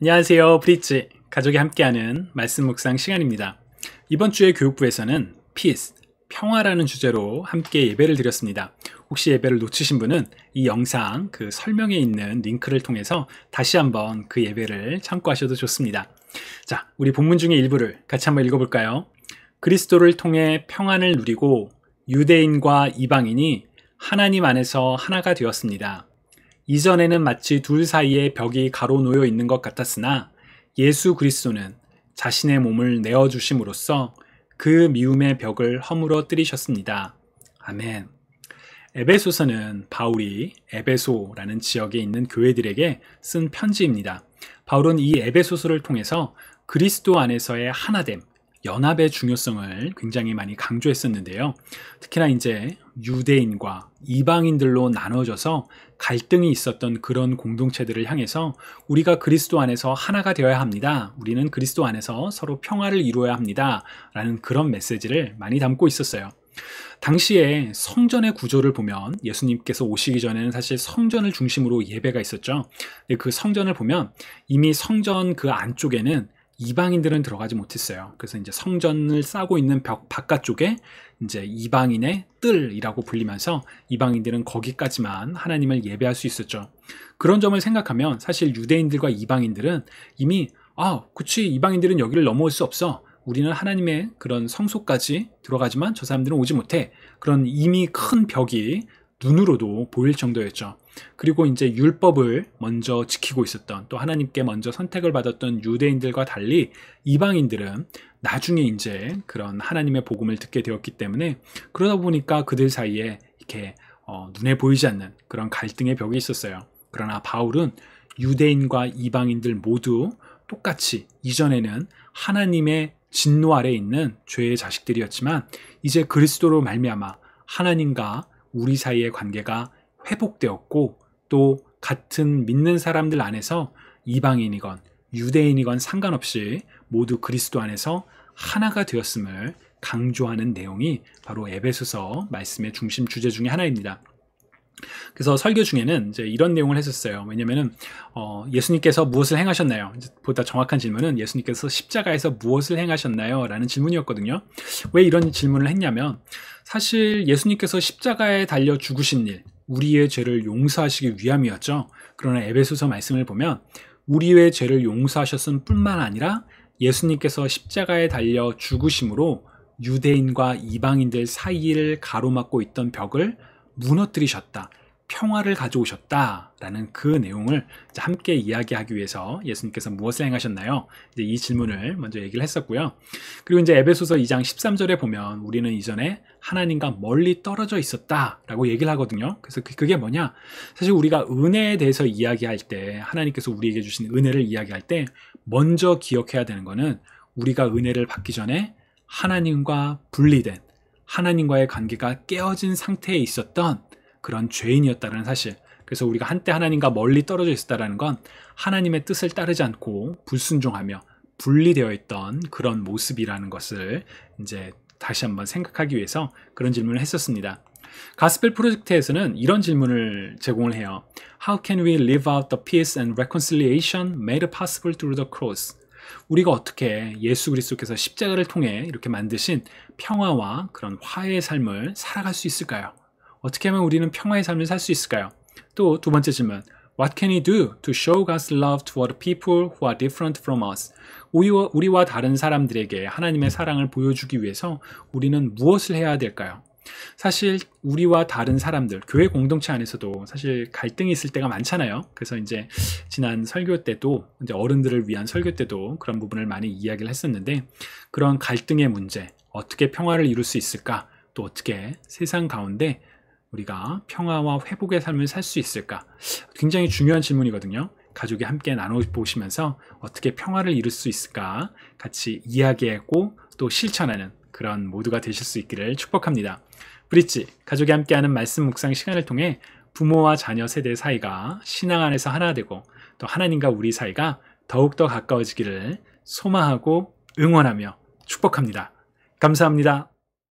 안녕하세요. 브릿지 가족이 함께하는 말씀 묵상 시간입니다. 이번 주에 교육부에서는 Peace, 평화라는 주제로 함께 예배를 드렸습니다. 혹시 예배를 놓치신 분은 이 영상 그 설명에 있는 링크를 통해서 다시 한번 그 예배를 참고하셔도 좋습니다. 자, 우리 본문 중에 일부를 같이 한번 읽어볼까요? 그리스도를 통해 평안을 누리고 유대인과 이방인이 하나님 안에서 하나가 되었습니다. 이전에는 마치 둘 사이에 벽이 가로놓여 있는 것 같았으나 예수 그리스도는 자신의 몸을 내어주심으로써 그 미움의 벽을 허물어뜨리셨습니다. 아멘. 에베소서는 바울이 에베소라는 지역에 있는 교회들에게 쓴 편지입니다. 바울은 이 에베소서를 통해서 그리스도 안에서의 하나됨, 연합의 중요성을 굉장히 많이 강조했었는데요. 특히나 이제 유대인과 이방인들로 나눠져서 갈등이 있었던 그런 공동체들을 향해서 우리가 그리스도 안에서 하나가 되어야 합니다. 우리는 그리스도 안에서 서로 평화를 이루어야 합니다. 라는 그런 메시지를 많이 담고 있었어요. 당시에 성전의 구조를 보면 예수님께서 오시기 전에는 사실 성전을 중심으로 예배가 있었죠. 그 성전을 보면 이미 성전 그 안쪽에는 이방인들은 들어가지 못했어요. 그래서 이제 성전을 싸고 있는 벽 바깥쪽에 이제 이방인의 뜰이라고 불리면서 이방인들은 거기까지만 하나님을 예배할 수 있었죠. 그런 점을 생각하면 사실 유대인들과 이방인들은 이미 그치, 이방인들은 여기를 넘어올 수 없어. 우리는 하나님의 그런 성소까지 들어가지만 저 사람들은 오지 못해. 그런 이미 큰 벽이 눈으로도 보일 정도였죠. 그리고 이제 율법을 먼저 지키고 있었던, 또 하나님께 먼저 선택을 받았던 유대인들과 달리 이방인들은 나중에 이제 그런 하나님의 복음을 듣게 되었기 때문에 그러다 보니까 그들 사이에 이렇게 눈에 보이지 않는 그런 갈등의 벽이 있었어요. 그러나 바울은 유대인과 이방인들 모두 똑같이 이전에는 하나님의 진노 아래에 있는 죄의 자식들이었지만 이제 그리스도로 말미암아 하나님과 우리 사이의 관계가 회복되었고 또 같은 믿는 사람들 안에서 이방인이건 유대인이건 상관없이 모두 그리스도 안에서 하나가 되었음을 강조하는 내용이 바로 에베소서 말씀의 중심 주제 중에 하나입니다. 그래서 설교 중에는 이제 이런 내용을 했었어요. 왜냐면은 예수님께서 무엇을 행하셨나요? 보다 정확한 질문은 예수님께서 십자가에서 무엇을 행하셨나요? 라는 질문이었거든요. 왜 이런 질문을 했냐면 사실 예수님께서 십자가에 달려 죽으신 일, 우리의 죄를 용서하시기 위함이었죠. 그러나 에베소서 말씀을 보면 우리의 죄를 용서하셨음 뿐만 아니라 예수님께서 십자가에 달려 죽으심으로 유대인과 이방인들 사이를 가로막고 있던 벽을 무너뜨리셨다. 평화를 가져오셨다라는 그 내용을 함께 이야기하기 위해서 예수님께서 무엇을 행하셨나요? 이제 이 질문을 먼저 얘기를 했었고요. 그리고 이제 에베소서 2장 13절에 보면 우리는 이전에 하나님과 멀리 떨어져 있었다라고 얘기를 하거든요. 그래서 그게 뭐냐? 사실 우리가 은혜에 대해서 이야기할 때 하나님께서 우리에게 주신 은혜를 이야기할 때 먼저 기억해야 되는 거는 우리가 은혜를 받기 전에 하나님과 분리된 하나님과의 관계가 깨어진 상태에 있었던 그런 죄인이었다는 사실. 그래서 우리가 한때 하나님과 멀리 떨어져 있었다는 건 하나님의 뜻을 따르지 않고 불순종하며 분리되어 있던 그런 모습이라는 것을 이제 다시 한번 생각하기 위해서 그런 질문을 했었습니다. 가스펠 프로젝트에서는 이런 질문을 제공을 해요. How can we live out the peace and reconciliation made possible through the cross? 우리가 어떻게 예수 그리스도께서 십자가를 통해 이렇게 만드신 평화와 그런 화해의 삶을 살아갈 수 있을까요? 어떻게 하면 우리는 평화의 삶을 살 수 있을까요? 또 두 번째 질문, What can we do to show God's love toward people who are different from us? 우리와 다른 사람들에게 하나님의 사랑을 보여주기 위해서 우리는 무엇을 해야 될까요? 사실 우리와 다른 사람들, 교회 공동체 안에서도 사실 갈등이 있을 때가 많잖아요. 그래서 이제 지난 설교 때도 이제 어른들을 위한 설교 때도 그런 부분을 많이 이야기를 했었는데 그런 갈등의 문제, 어떻게 평화를 이룰 수 있을까? 또 어떻게 세상 가운데 우리가 평화와 회복의 삶을 살 수 있을까? 굉장히 중요한 질문이거든요. 가족이 함께 나눠보시면서 어떻게 평화를 이룰 수 있을까? 같이 이야기하고 또 실천하는 그런 모두가 되실 수 있기를 축복합니다. 브릿지, 가족이 함께하는 말씀 묵상 시간을 통해 부모와 자녀 세대 사이가 신앙 안에서 하나 되고 또 하나님과 우리 사이가 더욱더 가까워지기를 소망하고 응원하며 축복합니다. 감사합니다.